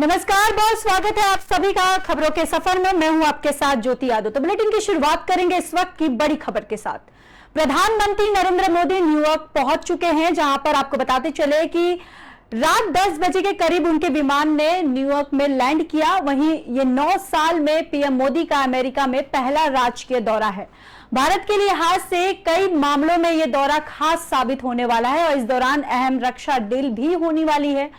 नमस्कार, बहुत स्वागत है आप सभी का खबरों के सफर में। मैं हूं आपके साथ ज्योति यादव। तो बुलेटिन की शुरुआत करेंगे इस वक्त की बड़ी खबर के साथ। प्रधानमंत्री नरेंद्र मोदी न्यूयॉर्क पहुंच चुके हैं, जहां पर आपको बताते चले कि रात 10 बजे के करीब उनके विमान ने न्यूयॉर्क में लैंड किया। वहीं ये 9 साल में पीएम मोदी का अमेरिका में पहला राजकीय दौरा है। भारत के लिहाज से कई मामलों में यह दौरा खास साबित होने वाला है और इस दौरान अहम रक्षा डील भी होने वाली है।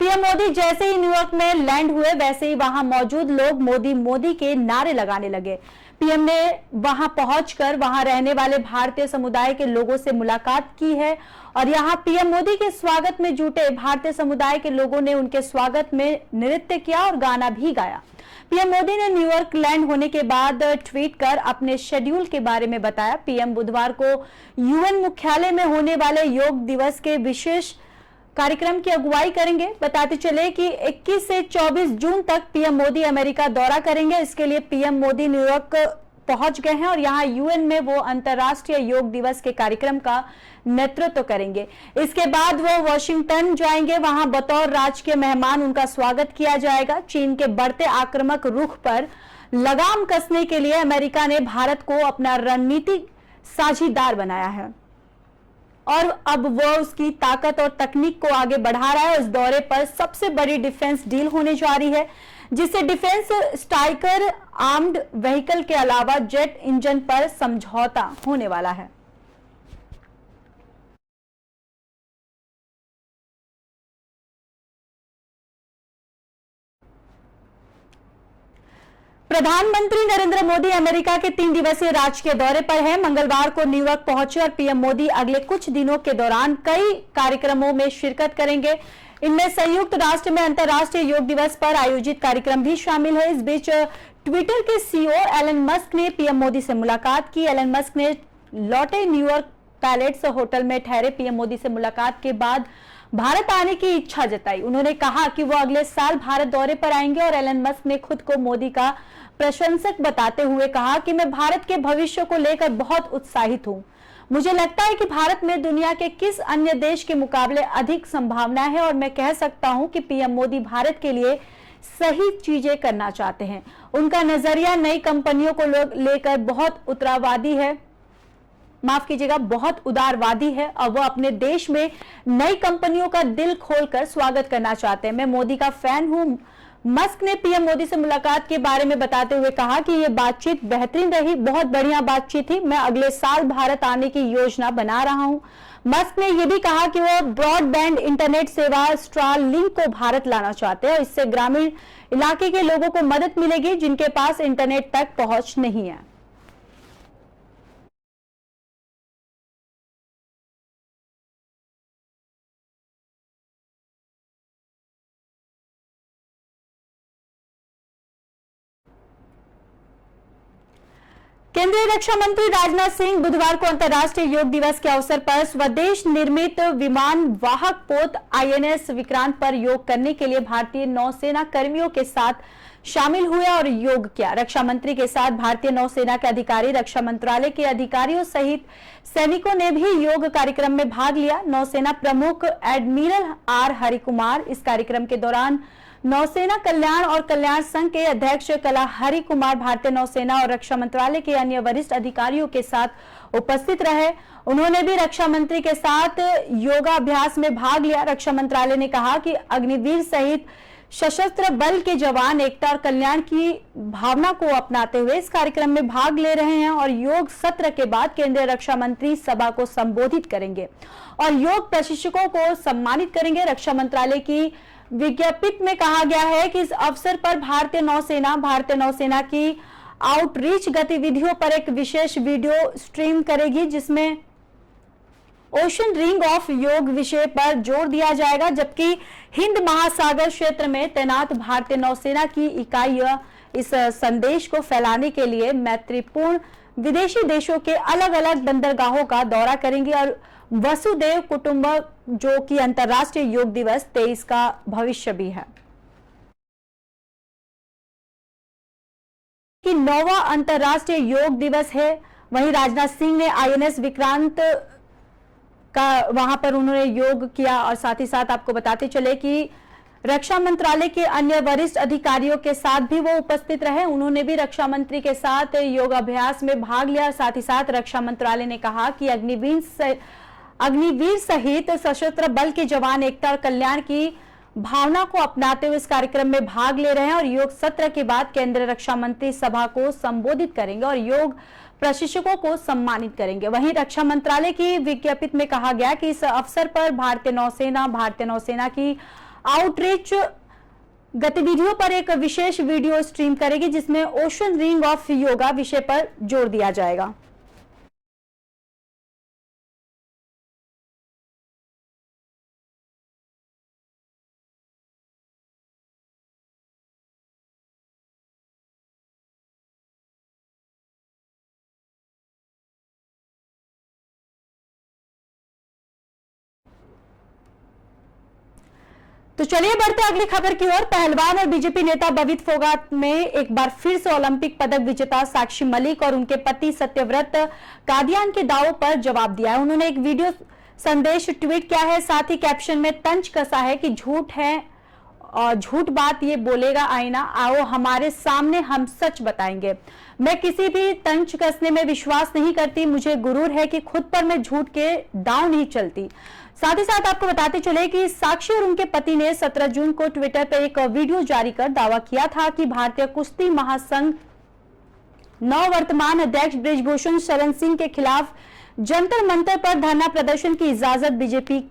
पीएम मोदी जैसे ही न्यूयॉर्क में लैंड हुए, वैसे ही वहां मौजूद लोग मोदी मोदी के नारे लगाने लगे। पीएम ने वहां पहुंचकर वहां रहने वाले भारतीय समुदाय के लोगों से मुलाकात की है और यहां पीएम मोदी के स्वागत में जुटे भारतीय समुदाय के लोगों ने उनके स्वागत में नृत्य किया और गाना भी गाया। पीएम मोदी ने न्यूयॉर्क लैंड होने के बाद ट्वीट कर अपने शेड्यूल के बारे में बताया। पीएम बुधवार को यूएन मुख्यालय में होने वाले योग दिवस के विशेष कार्यक्रम की अगुवाई करेंगे। बताते चले कि 21 से 24 जून तक पीएम मोदी अमेरिका दौरा करेंगे। इसके लिए पीएम मोदी न्यूयॉर्क पहुंच गए हैं और यहां यूएन में वो अंतर्राष्ट्रीय योग दिवस के कार्यक्रम का नेतृत्व करेंगे। इसके बाद वो वॉशिंगटन जाएंगे। वहां बतौर राजकीय मेहमान उनका स्वागत किया जाएगा। चीन के बढ़ते आक्रामक रुख पर लगाम कसने के लिए अमेरिका ने भारत को अपना रणनीतिक साझीदार बनाया है और अब वो उसकी ताकत और तकनीक को आगे बढ़ा रहा है। इस दौरे पर सबसे बड़ी डिफेंस डील होने जा रही है, जिससे डिफेंस स्ट्राइकर आर्म्ड व्हीकल के अलावा जेट इंजन पर समझौता होने वाला है। प्रधानमंत्री नरेंद्र मोदी अमेरिका के 3 दिवसीय राजकीय दौरे पर हैं। मंगलवार को न्यूयॉर्क पहुंचे और पीएम मोदी अगले कुछ दिनों के दौरान कई कार्यक्रमों में शिरकत करेंगे। इनमें संयुक्त राष्ट्र में अंतर्राष्ट्रीय योग दिवस पर आयोजित कार्यक्रम भी शामिल है। इस बीच ट्विटर के सीईओ एलन मस्क ने पीएम मोदी से मुलाकात की। एलन मस्क ने लौटे न्यूयॉर्क पैलेस होटल में ठहरे पीएम मोदी से मुलाकात के बाद भारत आने की इच्छा जताई। उन्होंने कहा कि वो अगले साल भारत दौरे पर आएंगे और एलन मस्क ने खुद को मोदी का प्रशंसक बताते हुए कहा कि मैं भारत के भविष्य को लेकर बहुत उत्साहित हूं। मुझे लगता है कि भारत में दुनिया के किस अन्य देश के मुकाबले अधिक संभावना है और मैं कह सकता हूं कि पीएम मोदी भारत के लिए सही चीजें करना चाहते हैं। उनका नजरिया नई कंपनियों को लेकर बहुत बहुत उदारवादी है और वो अपने देश में नई कंपनियों का दिल खोलकर स्वागत करना चाहते हैं। मैं मोदी का फैन हूं। मस्क ने पीएम मोदी से मुलाकात के बारे में बताते हुए कहा कि ये बातचीत बेहतरीन रही, बहुत बढ़िया बातचीत थी। मैं अगले साल भारत आने की योजना बना रहा हूं। मस्क ने यह भी कहा कि वो ब्रॉडबैंड इंटरनेट सेवा स्टारलिंक को भारत लाना चाहते हैं। इससे ग्रामीण इलाके के लोगों को मदद मिलेगी जिनके पास इंटरनेट तक पहुंच नहीं है। केंद्रीय रक्षा मंत्री राजनाथ सिंह बुधवार को अंतर्राष्ट्रीय योग दिवस के अवसर पर स्वदेश निर्मित विमान वाहक पोत आईएनएस विक्रांत पर योग करने के लिए भारतीय नौसेना कर्मियों के साथ शामिल हुए और योग किया। रक्षा मंत्री के साथ भारतीय नौसेना के अधिकारी, रक्षा मंत्रालय के अधिकारियों सहित सैनिकों ने भी योग कार्यक्रम में भाग लिया। नौसेना प्रमुख एडमिरल आर हरिकुमार इस कार्यक्रम के दौरान नौसेना कल्याण और कल्याण संघ के अध्यक्ष कला हरि कुमार, भारतीय नौसेना और रक्षा मंत्रालय के अन्य वरिष्ठ अधिकारियों के साथ उपस्थित रहे। उन्होंने भी रक्षा मंत्री के साथ योगाभ्यास में भाग लिया। रक्षा मंत्रालय ने कहा कि अग्निवीर सहित सशस्त्र बल के जवान एकता और कल्याण की भावना को अपनाते हुए इस कार्यक्रम में भाग ले रहे हैं और योग सत्र के बाद केंद्रीय रक्षा मंत्री सभा को संबोधित करेंगे और योग प्रशिक्षकों को सम्मानित करेंगे। रक्षा मंत्रालय की विज्ञप्ति में कहा गया है कि इस अवसर पर भारतीय नौसेना की आउटरीच गतिविधियों पर एक विशेष वीडियो स्ट्रीम करेगी, जिसमें ओशन रिंग ऑफ योग विषय पर जोर दिया जाएगा, जबकि हिंद महासागर क्षेत्र में तैनात भारतीय नौसेना की इकाइयां इस संदेश को फैलाने के लिए मैत्रीपूर्ण विदेशी देशों के अलग अलग बंदरगाहों का दौरा करेंगी और वसुदेव कुटुंबक जो कि अंतर्राष्ट्रीय योग दिवस 23 का भविष्य भी है कि 9वां अंतर्राष्ट्रीय योग दिवस है। वहीं राजनाथ सिंह ने आईएनएस विक्रांत का वहां पर उन्होंने योग किया और साथ ही साथ आपको बताते चले कि रक्षा मंत्रालय के अन्य वरिष्ठ अधिकारियों के साथ भी वो उपस्थित रहे। उन्होंने भी रक्षा मंत्री के साथ योग अभ्यास में भाग लिया। साथ ही साथ रक्षा मंत्रालय ने कहा कि अग्निवीर सहित सशस्त्र बल के जवान एकता और कल्याण की भावना को अपनाते हुए इस कार्यक्रम में भाग ले रहे हैं और योग सत्र के बाद केंद्रीय रक्षा मंत्री सभा को संबोधित करेंगे और योग प्रशिक्षकों को सम्मानित करेंगे। वहीं रक्षा मंत्रालय की विज्ञप्ति में कहा गया कि इस अवसर पर भारतीय नौसेना की आउटरीच गतिविधियों पर एक विशेष वीडियो स्ट्रीम करेगी, जिसमें ओशन रिंग ऑफ योगा विषय पर जोर दिया जाएगा। तो चलिए बढ़ते अगली खबर की ओर। पहलवान और बीजेपी नेता बबीता फोगाट में एक बार फिर से ओलंपिक पदक विजेता साक्षी मलिक और उनके पति सत्यव्रत कादियान के दावों पर जवाब दिया है। उन्होंने एक वीडियो संदेश ट्वीट किया है, साथ ही कैप्शन में तंज कसा है कि झूठ है और झूठ बात ये बोलेगा आईना, आओ हमारे सामने हम सच बताएंगे। मैं किसी भी तंज कसने में विश्वास नहीं करती, मुझे गुरूर है कि खुद पर मैं झूठ के दांव नहीं चलती। साथ ही साथ आपको बताते चले कि साक्षी और उनके पति ने 17 जून को ट्विटर पर एक वीडियो जारी कर दावा किया था कि भारतीय कुश्ती महासंघ नववर्तमान अध्यक्ष बृजभूषण शरण सिंह के खिलाफ जंतर मंतर पर धरना प्रदर्शन की इजाजत बीजेपी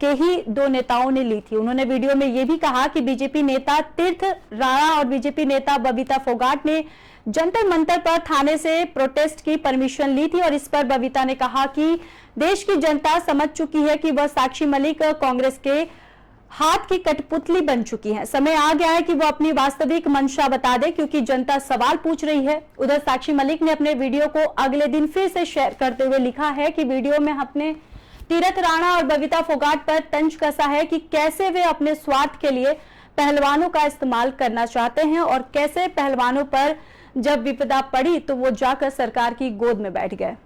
के ही दो नेताओं ने ली थी। उन्होंने वीडियो में यह भी कहा कि बीजेपी नेता तीर्थ राणा और बीजेपी नेता बबीता फोगाट ने जंतर मंतर पर थाने से प्रोटेस्ट की परमिशन ली थी और इस पर बबीता ने कहा कि देश की जनता समझ चुकी है कि वह साक्षी मलिक कांग्रेस के हाथ की कठपुतली बन चुकी है। समय आ गया है कि वो अपनी वास्तविक मंशा बता दे, क्योंकि जनता सवाल पूछ रही है। उधर साक्षी मलिक ने अपने वीडियो को अगले दिन फिर से शेयर करते हुए लिखा है कि वीडियो में अपने तीर्थ राणा और बबीता फोगाट पर तंज कसा है कि कैसे वे अपने स्वार्थ के लिए पहलवानों का इस्तेमाल करना चाहते हैं और कैसे पहलवानों पर जब विपदा पड़ी तो वो जाकर सरकार की गोद में बैठ गए।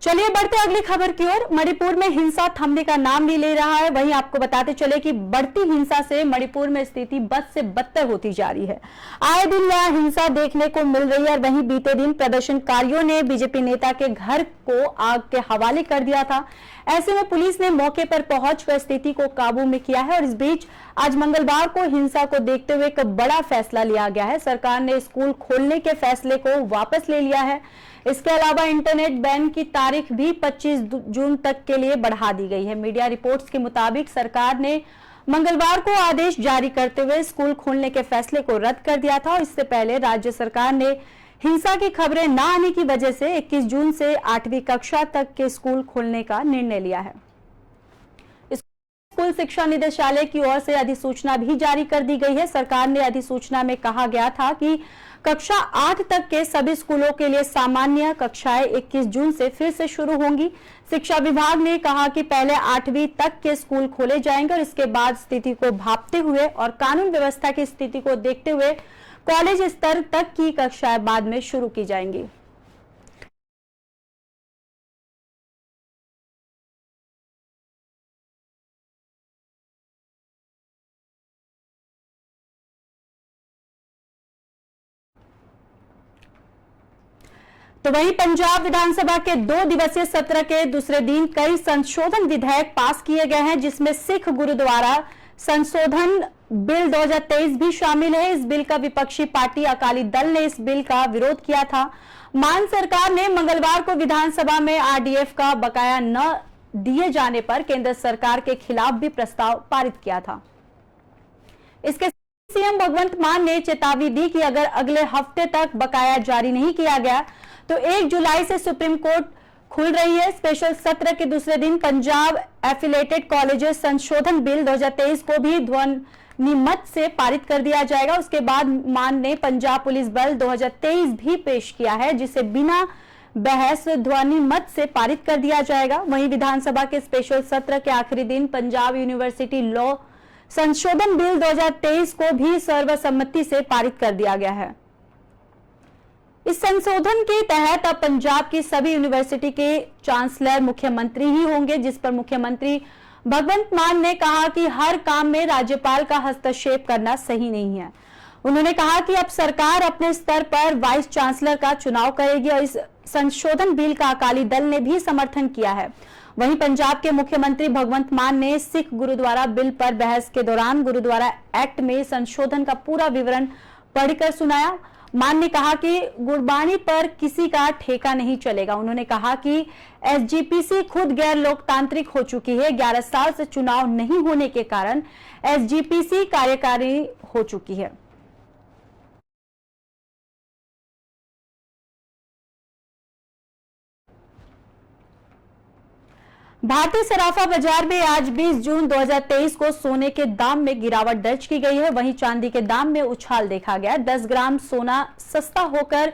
चलिए बढ़ते अगली खबर की ओर। मणिपुर में हिंसा थमने का नाम नहीं ले रहा है। वहीं आपको बताते चले कि बढ़ती हिंसा से मणिपुर में स्थिति बद से बदतर होती जा रही है। आए दिन यह हिंसा देखने को मिल रही है। वहीं बीते दिन प्रदर्शनकारियों ने बीजेपी नेता के घर को आग के हवाले कर दिया था। ऐसे में पुलिस ने मौके पर पहुंचकर स्थिति को काबू में किया है और इस बीच आज मंगलवार को हिंसा को देखते हुए एक बड़ा फैसला लिया गया है। सरकार ने स्कूल खोलने के फैसले को वापस ले लिया है। इसके अलावा इंटरनेट बैन की तारीख भी 25 जून तक के लिए बढ़ा दी गई है। मीडिया रिपोर्ट्स के मुताबिक सरकार ने मंगलवार को आदेश जारी करते हुए स्कूल खोलने के फैसले को रद्द कर दिया था और इससे पहले राज्य सरकार ने हिंसा की खबरें न आने की वजह से 21 जून से 8वीं कक्षा तक के स्कूल खोलने का निर्णय लिया है। स्कूल शिक्षा निदेशालय की ओर से अधिसूचना भी जारी कर दी गई है। सरकार ने अधिसूचना में कहा गया था कि कक्षा 8 तक के सभी स्कूलों के लिए सामान्य कक्षाएं 21 जून से फिर से शुरू होंगी। शिक्षा विभाग ने कहा कि पहले 8वीं तक के स्कूल खोले जाएंगे और इसके बाद स्थिति को भांपते हुए और कानून व्यवस्था की स्थिति को देखते हुए कॉलेज स्तर तक की कक्षाएं बाद में शुरू की जाएंगी। तो वहीं पंजाब विधानसभा के 2 दिवसीय सत्र के दूसरे दिन कई संशोधन विधेयक पास किए गए हैं, जिसमें सिख गुरुद्वारा संशोधन बिल 2023 भी शामिल है। इस बिल का विपक्षी पार्टी अकाली दल ने इस बिल का विरोध किया था। मान सरकार ने मंगलवार को विधानसभा में आरडीएफ का बकाया न दिए जाने पर केंद्र सरकार के खिलाफ भी प्रस्ताव पारित किया था। इसके सीएम भगवंत मान ने चेतावनी दी कि अगर अगले हफ्ते तक बकाया जारी नहीं किया गया तो 1 जुलाई से सुप्रीम कोर्ट खुल रही है। स्पेशल सत्र के दूसरे दिन पंजाब एफिलेटेड कॉलेजेस संशोधन बिल 2023 को भी ध्वनिमत से पारित कर दिया जाएगा। उसके बाद मान ने पंजाब पुलिस बल 2023 भी पेश किया है, जिसे बिना बहस ध्वनि मत से पारित कर दिया जाएगा। वहीं विधानसभा के स्पेशल सत्र के आखिरी दिन पंजाब यूनिवर्सिटी लॉ संशोधन बिल 2023 को भी सर्वसम्मति से पारित कर दिया गया है। इस संशोधन के तहत अब पंजाब की सभी यूनिवर्सिटी के चांसलर मुख्यमंत्री ही होंगे, जिस पर मुख्यमंत्री भगवंत मान ने कहा कि हर काम में राज्यपाल का हस्तक्षेप करना सही नहीं है। उन्होंने कहा कि अब सरकार अपने स्तर पर वाइस चांसलर का चुनाव करेगी और इस संशोधन बिल का अकाली दल ने भी समर्थन किया है। वहीं पंजाब के मुख्यमंत्री भगवंत मान ने सिख गुरुद्वारा बिल पर बहस के दौरान गुरुद्वारा एक्ट में संशोधन का पूरा विवरण पढ़कर सुनाया। मान ने कहा कि गुरबाणी पर किसी का ठेका नहीं चलेगा। उन्होंने कहा कि एसजीपीसी खुद गैर लोकतांत्रिक हो चुकी है। 11 साल से चुनाव नहीं होने के कारण एसजीपीसी कार्यकारी हो चुकी है। भारतीय सराफा बाजार में आज 20 जून 2023 को सोने के दाम में गिरावट दर्ज की गई है। वहीं चांदी के दाम में उछाल देखा गया। 10 ग्राम सोना सस्ता होकर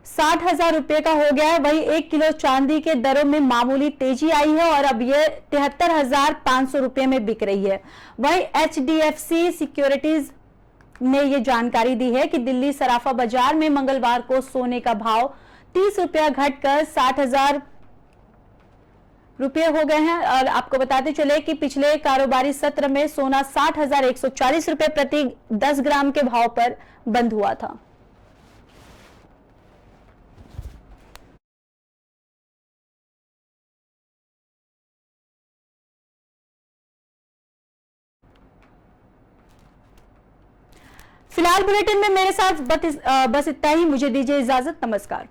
60,000 रुपए का हो गया है। वहीं 1 किलो चांदी के दरों में मामूली तेजी आई है और अब यह 73,500 रुपए में बिक रही है। वहीं HDFC सिक्योरिटीज ने यह जानकारी दी है कि दिल्ली सराफा बाजार में मंगलवार को सोने का भाव 30 रुपया घटकर 60,000 रुपये हो गए हैं। और आपको बताते चले कि पिछले कारोबारी सत्र में सोना 60,140 रुपये प्रति 10 ग्राम के भाव पर बंद हुआ था। फिलहाल बुलेटिन में मेरे साथ बस इतना ही। मुझे दीजिए इजाजत। नमस्कार।